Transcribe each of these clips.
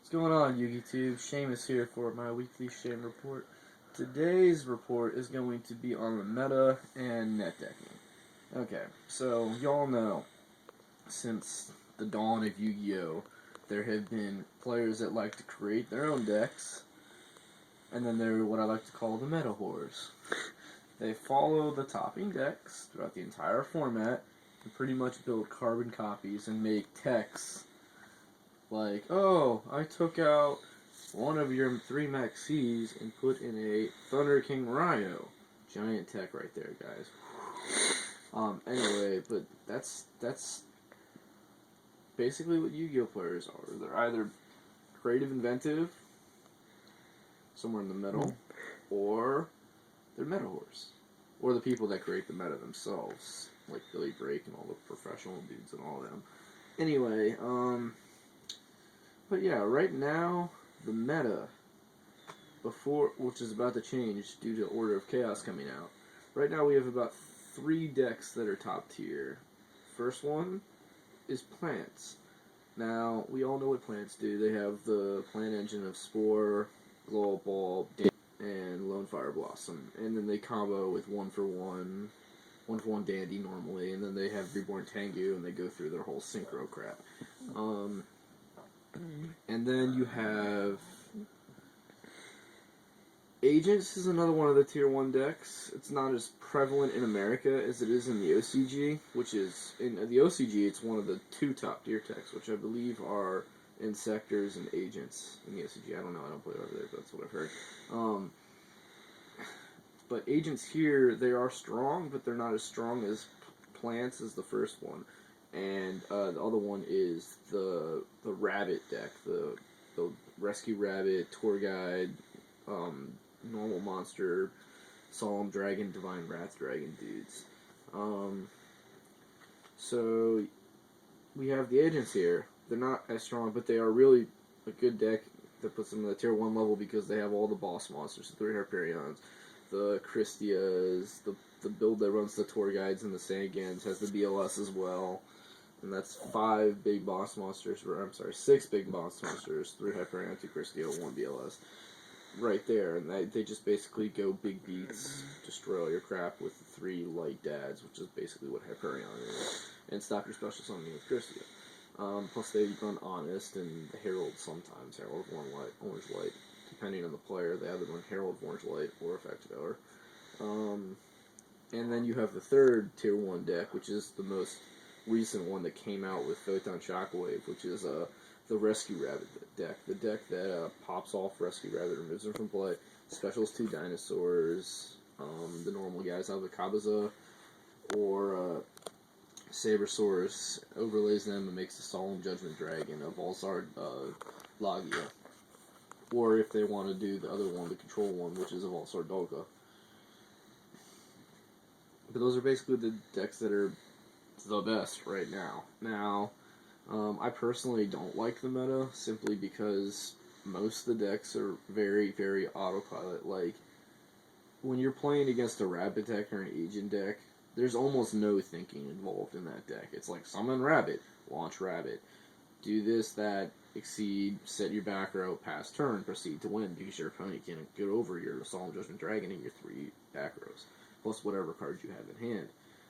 What's going on, YouTube? Shamus here for my weekly Shame report. Today's report is going to be on the meta and net decking. Okay, so y'all know, since the dawn of Yu-Gi-Oh!, there have been players that like to create their own decks, and then there are what I like to call the meta whores. They follow the topping decks throughout the entire format and pretty much build carbon copies and make techs like, oh, I took out one of your 3 Maxis and put in a Thunder King Rhino. Giant tech right there, guys. Anyway, but that's basically what Yu-Gi-Oh! Players are. They're either creative, inventive, somewhere in the middle, or they're meta whores. Or the people that create the meta themselves, like Billy Drake and all the professional dudes and all of them. Anyway, but yeah, right now, the meta, which is about to change due to Order of Chaos coming out, right now we have about 3 decks that are top tier. First one is plants. Now, we all know what plants do. They have the plant engine of Spore, Glow Up Ball, and Lone Fire Blossom. And then they combo with 1-for-1 Dandy normally, and then they have Reborn Tengu, and they go through their whole synchro crap. And then you have Agents is another one of the tier 1 decks. It's not as prevalent in America as it is in the OCG, which is, in the OCG, it's one of the 2 top tier decks, which I believe are Insectors and Agents in the OCG. I don't know, I don't play over there, but that's what I've heard. But Agents here, they are strong, but they're not as strong as Plants as the first one. And the other one is the Rabbit deck, the Rescue Rabbit, Tour Guide, Normal Monster, Solemn Dragon, Divine Wrath Dragon dudes. So we have the Agents here. They're not as strong, but they are really a good deck that puts them in the tier 1 level because they have all the boss monsters, the 3 Hyperions, the Christias, the build that runs the Tour Guides and the Sangans has the BLS as well. And that's 5 big boss monsters, 6 big boss monsters, 3 Hyperion, 2 Christia, 1 BLS. Right there, and they just basically go big beats, destroy all your crap with 3 light dads, which is basically what Hyperion is, and stop your special summoning with Christia. Plus they run Honest and the Herald sometimes, Herald of Orange Light, depending on the player. They either run Herald of Orange Light or Effective Hour. And then you have the third tier 1 deck, which is the most recent one that came out with Photon Shockwave, which is the Rescue Rabbit deck. The deck that pops off Rescue Rabbit, removes them from play, specials 2 dinosaurs, the normal guys have the Kabaza, or Sabersaurus, overlays them and makes the Solemn Judgment Dragon of Volzard Lagia. Or if they want to do the other one, the control one, which is a Volzard Dolga. But those are basically the decks that are the best right now. Now, I personally don't like the meta simply because most of the decks are very, very autopilot. Like, when you're playing against a Rabbit deck or an Agent deck, there's almost no thinking involved in that deck. It's like, summon Rabbit, launch Rabbit, do this, that, exceed, set your back row, pass turn, proceed to win, because your opponent can't get over your Solemn Judgment Dragon and your 3 back rows, plus whatever cards you have in hand.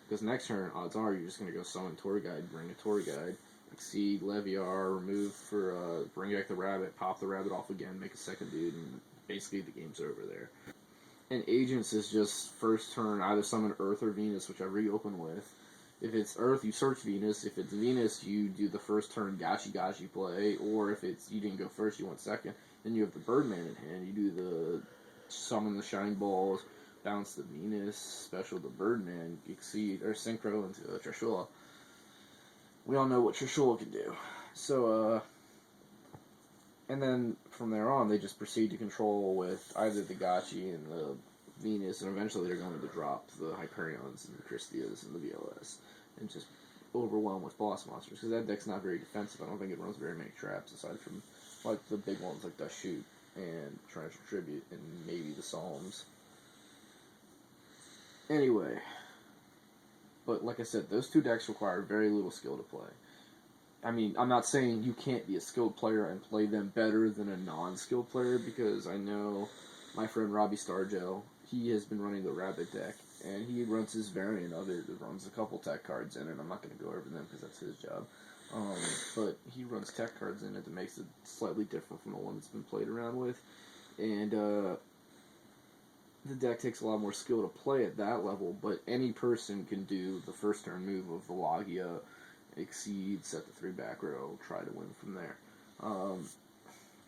Because next turn, odds are you're just going to go summon Tour Guide, bring a Tour Guide, exceed, Leviar, remove for, bring back the Rabbit, pop the Rabbit off again, make a second dude, and basically the game's over there. And Agents is just first turn, either summon Earth or Venus, whichever you open with. If it's Earth, you search Venus. If it's Venus, you do the first turn Gachi play. Or if it's you didn't go first, you went second. Then you have the Birdman in hand. You do the summon the Shining Balls, bounce the Venus, special the Birdman, exceed, or synchro into Trishula. We all know what Trishula can do. So, and then from there on, they just proceed to control with either the Gachi and the Venus, and eventually they're going to drop the Hyperions and the Christias and the VLS, and just overwhelm with boss monsters, because that deck's not very defensive. I don't think it runs very many traps, aside from, like, the big ones like Dust Shoot and Torrential Tribute, and maybe the Psalms. Anyway, but like I said, those 2 decks require very little skill to play. I mean, I'm not saying you can't be a skilled player and play them better than a non-skilled player, because I know my friend Robbie Stargell, he has been running the Rabbit deck, and he runs his variant of it. It runs a couple tech cards in it. I'm not going to go over them because that's his job. But he runs tech cards in it that makes it slightly different from the one that's been played around with. And the deck takes a lot more skill to play at that level, but any person can do the first turn move of the Logia, exceed, set the 3 back row, try to win from there.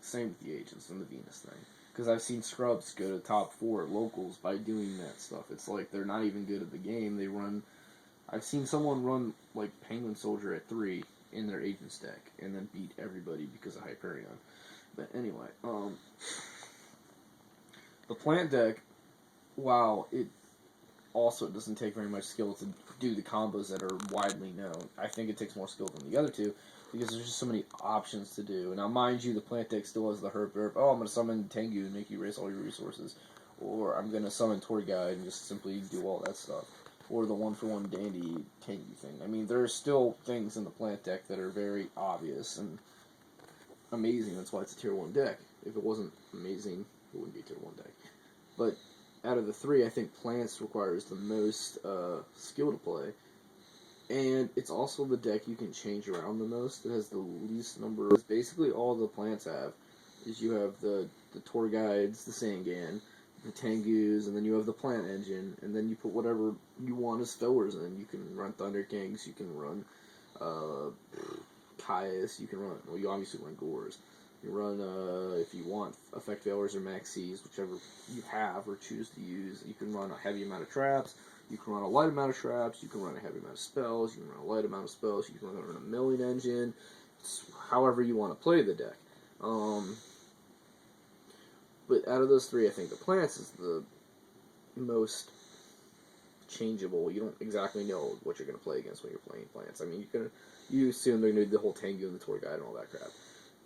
Same with the agents and the Venus thing. Because I've seen scrubs go to top 4 at locals by doing that stuff. It's like they're not even good at the game. They run. I've seen someone run like Penguin Soldier at 3 in their agents deck and then beat everybody because of Hyperion. But anyway, the plant deck, while it also doesn't take very much skill to do the combos that are widely known, I think it takes more skill than the other two, because there's just so many options to do. Now, mind you, the plant deck still has the herb. Oh, I'm going to summon Tengu and make you erase all your resources. Or I'm going to summon Tour Guide and just simply do all that stuff. Or the 1-for-1 Dandy Tengu thing. I mean, there are still things in the plant deck that are very obvious and amazing. That's why it's a tier 1 deck. If it wasn't amazing, it wouldn't be a tier 1 deck. But out of the 3, I think plants requires the most skill to play. And it's also the deck you can change around the most. It has the least number. Basically, all the plants have is you have the tour guides, the Sangan, the Tengus, and then you have the plant engine, and then you put whatever you want as fillers in. You can run Thunder Kings, you can run Caius, you can run. Well, you obviously run Gores. You run, if you want, Effect Failures or Maxis, whichever you have or choose to use. You can run a heavy amount of traps. You can run a light amount of traps, you can run a heavy amount of spells, you can run a light amount of spells, you can run a milling engine. It's however you want to play the deck. But out of those 3, I think the plants is the most changeable. You don't exactly know what you're going to play against when you're playing plants. I mean, you assume they're going to do the whole Tengu and the Tour Guide and all that crap.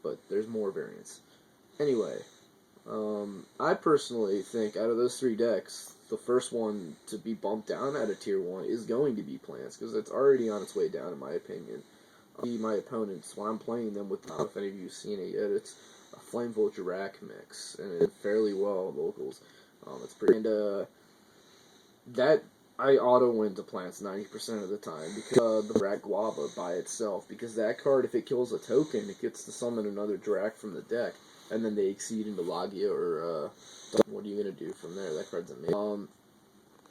But there's more variants. Anyway, I personally think out of those 3 decks, the first one to be bumped down at a tier 1 is going to be plants, because it's already on its way down, in my opinion. My opponents, when I'm playing them with, if any of you have seen it yet, it's a Flame Vulture Rack mix, and it did fairly well in locals. It's pretty, and that I auto win to plants 90% of the time because the Rack Guava by itself, because that card, if it kills a token, it gets to summon another Drac from the deck, and then they exceed into Logia or what are you going to do from there? That card's amazing.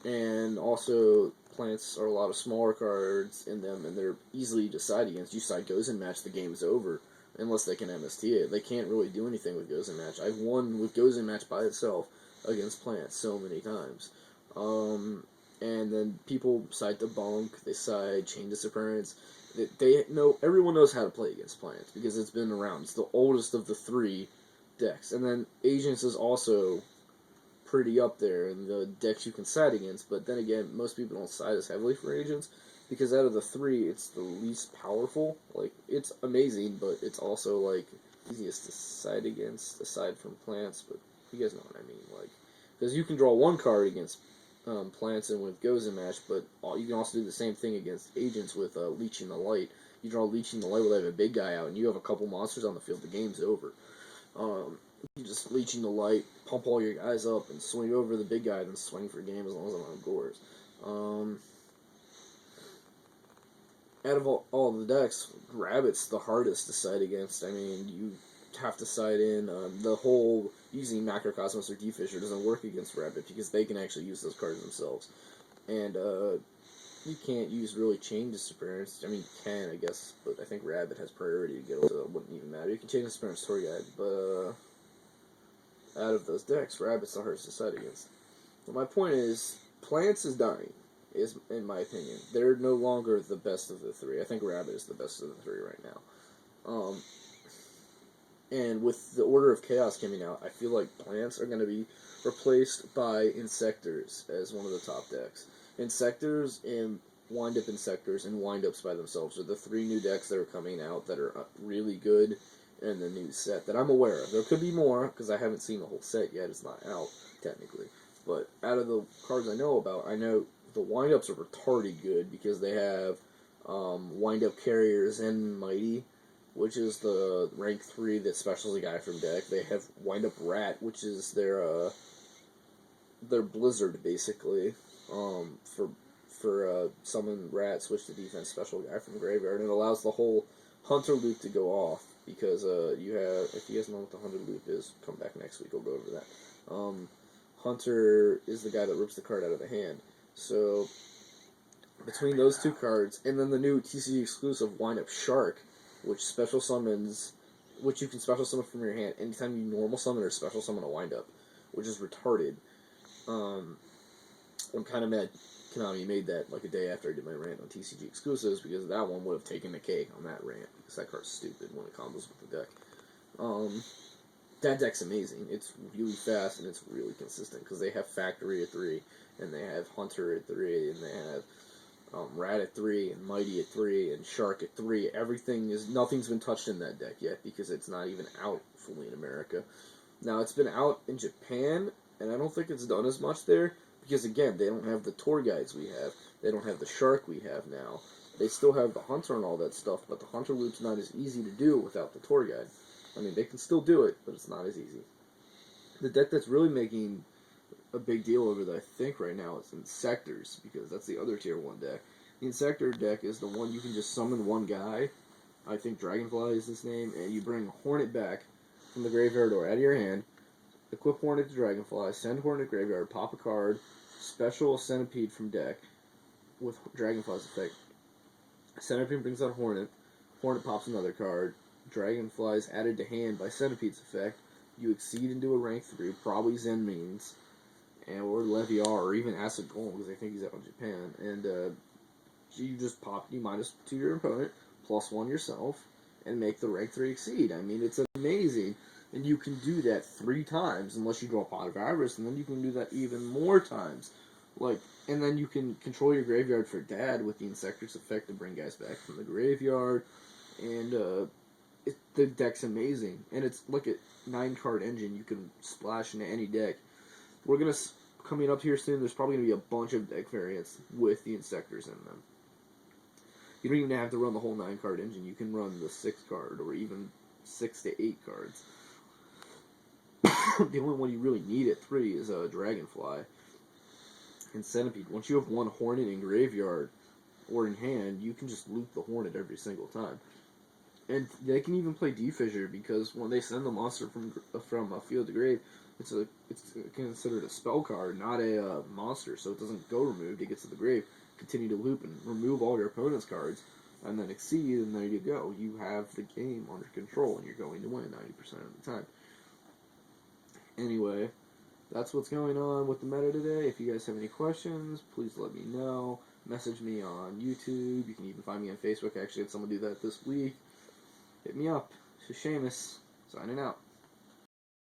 And also, plants are a lot of smaller cards in them, and they're easily to side against. You side Gozen Match, the game's over, unless they can MST it. They can't really do anything with Gozen Match. I've won with Gozen Match by itself against plants so many times. And then people side the Bunk, they side Chain Disappearance. They know, everyone knows how to play against plants, because it's been around. It's the oldest of the 3 decks. And then Agents is also pretty up there in the decks you can side against, but then again, most people don't side as heavily for Agents, because out of the 3, it's the least powerful. Like, it's amazing, but it's also, like, easiest to side against, aside from plants, but you guys know what I mean, like, because you can draw 1 card against plants and with Gozen Match, but you can also do the same thing against Agents with Leeching the Light. You draw Leeching the Light with a big guy out, and you have a couple monsters on the field, the game's over. You just Leeching the Light, pump all your guys up, and swing over the big guy, then swing for game as long as I'm on Gores. Out of all the decks, Rabbit's the hardest to side against. I mean, you have to side in. The whole using Macrocosmos or D-Fisher doesn't work against Rabbit, because they can actually use those cards themselves. And you can't use really Chain Disappearance. I mean, you can, I guess, but I think Rabbit has priority to get over, so it wouldn't even matter. You can Chain Disappearance Tour Guide, but out of those decks, Rabbit's the hardest to side against. But my point is, Plants is dying, is in my opinion. They're no longer the best of the 3. I think Rabbit is the best of the 3 right now. And with the Order of Chaos coming out, I feel like Plants are going to be replaced by Insectors as one of the top decks. Insectors and Wind-Up Insectors and Wind-Ups by themselves are the 3 new decks that are coming out that are really good in the new set that I'm aware of. There could be more, because I haven't seen the whole set yet. It's not out, technically. But out of the cards I know about, I know the Wind-Ups are retarded good, because they have Wind-Up Carriers and Mighty, which is the rank 3 that specials a guy from deck. They have Wind Up Rat, which is their Blizzard, basically. For summon Rat, switch to defense, special guy from the graveyard, and it allows the whole Hunter loop to go off, because you have, if you guys know what the Hunter loop is, come back next week, we'll go over that. Hunter is the guy that rips the card out of the hand. So, between those two cards, and then the new TCG exclusive Wind Up Shark, which special summons, which you can special summon from your hand anytime you normal summon or special summon a Wind Up, which is retarded. I'm kind of mad Konami made that like a day after I did my rant on TCG exclusives, because that one would have taken the cake on that rant, because that card's stupid when it combos with the deck. That deck's amazing. It's really fast and it's really consistent, because they have Factory at 3, and they have Hunter at 3, and they have Rat at 3, and Mighty at 3, and Shark at 3. Nothing's been touched in that deck yet, because it's not even out fully in America. Now, it's been out in Japan, and I don't think it's done as much there, because again, they don't have the tour guides we have. They don't have the Shark we have now. They still have the Hunter and all that stuff, but the Hunter loop's not as easy to do without the tour guide. I mean, they can still do it, but it's not as easy. The deck that's really making a big deal over that, I think, right now is Insectors, because that's the other tier 1 deck. The Insector deck is the one you can just summon one guy. I think Dragonfly is his name, and you bring Hornet back from the graveyard or out of your hand, equip Hornet to Dragonfly, send Hornet to graveyard, pop a card, special Centipede from deck with Dragonfly's effect. Centipede brings out Hornet, Hornet pops another card, Dragonfly is added to hand by Centipede's effect, you exceed into a rank 3, probably Zen Means, or Leviar, or even Acid Golem, because I think he's out in Japan, and you just you -2 your opponent, +1 yourself, and make the rank 3 exceed. I mean, it's amazing. And you can do that 3 times, unless you draw Pot of Avarice, and then you can do that even more times. And then you can control your graveyard for Dad with the Insector's effect to bring guys back from the graveyard. And the deck's amazing. And it's like a 9-card engine you can splash into any deck. Coming up here soon, there's probably going to be a bunch of deck variants with the Insectors in them. You don't even have to run the whole 9-card engine. You can run the 6-card, or even 6 to 8 cards. The only one you really need at 3 is Dragonfly and Centipede. Once you have one Hornet in graveyard or in hand, you can just loop the Hornet every single time. And they can even play Defissure, because when they send the monster from a field to grave, it's considered a spell card, not a monster, so it doesn't go removed. It gets to the grave, continue to loop and remove all your opponent's cards, and then exceed, and there you go. You have the game under control, and you're going to win 90% of the time. Anyway, that's what's going on with the meta today. If you guys have any questions, please let me know. Message me on YouTube. You can even find me on Facebook. I actually had someone do that this week. Hit me up. This is Shamus, signing out.